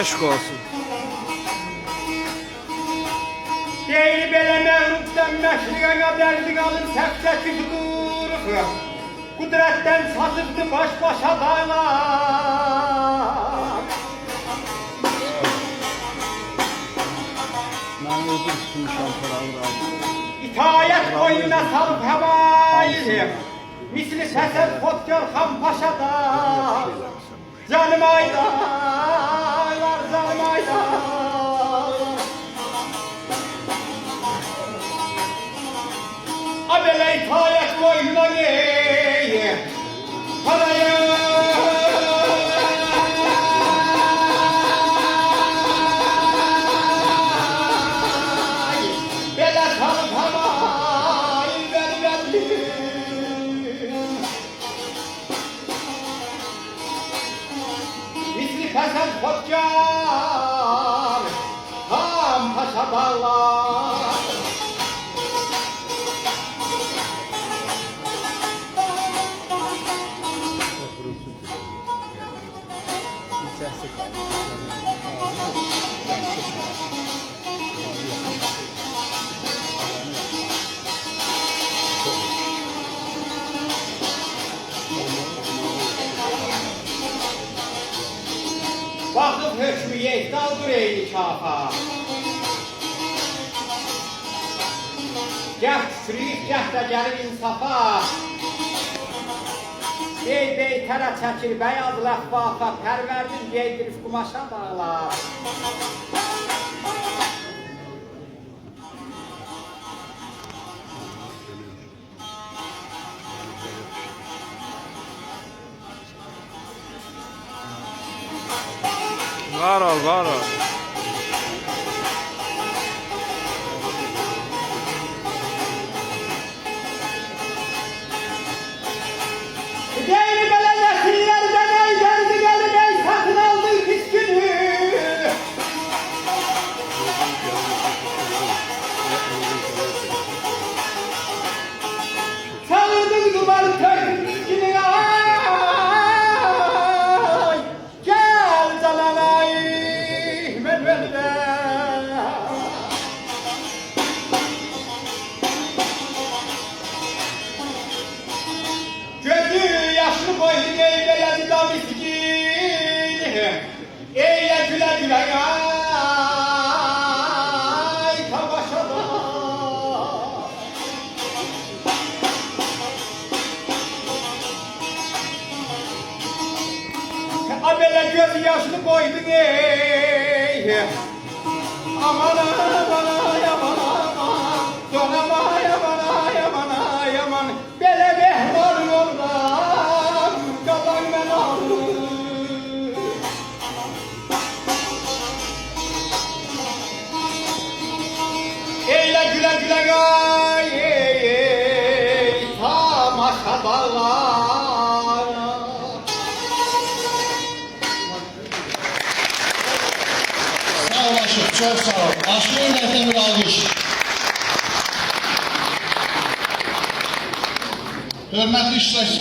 Eşk olsun. Değil belə məğrubdən məşriqə qədərdik alın səksəki tuturuq. Qudrətdən sazıqdı baş-başa dağlar. Mən özüm tutmuşam paraları. İtayət boynuna salıb həvayir. Misli səsəd Xodkar xan paşada. Canım aydalar, canım aydalar. Abele itayət boynuna gey. Paraya. Belə salıb həvayir bəli. Misli Həsən Xodkar xan paşa dağlar. Baxıb hökmü yehdal dur eyli kafa. Gəh küçürüyüb, gəh də gəlir insafa. Bey tərə çəkir bəyaz ləhvafa, pərvərdin geydirib qumaşa bağlar. Var ol, var ol. Değil belə nəsillərdən ey dərdi gəlin ey satın aldın pis günü. Çağırdın duman tövkünü ay. Gel canan ay məlvəldə. Gözü yaşlı boylu ey belədi da miskin. Eylə gülə gülə ay tavaşada. A belə gözü yaşlı boylu ey. Aman aman ay aman aman. Donama ay aman ay aman ay aman. Belə mehvar yoldan qalan mən aldım. Eylə gülə gülə qay ey tamaşa dağlar. Sağ ol Aşık, çok sağ ol. Aşkın Mehmet bir alkış. Hürmetli iştirakçılar.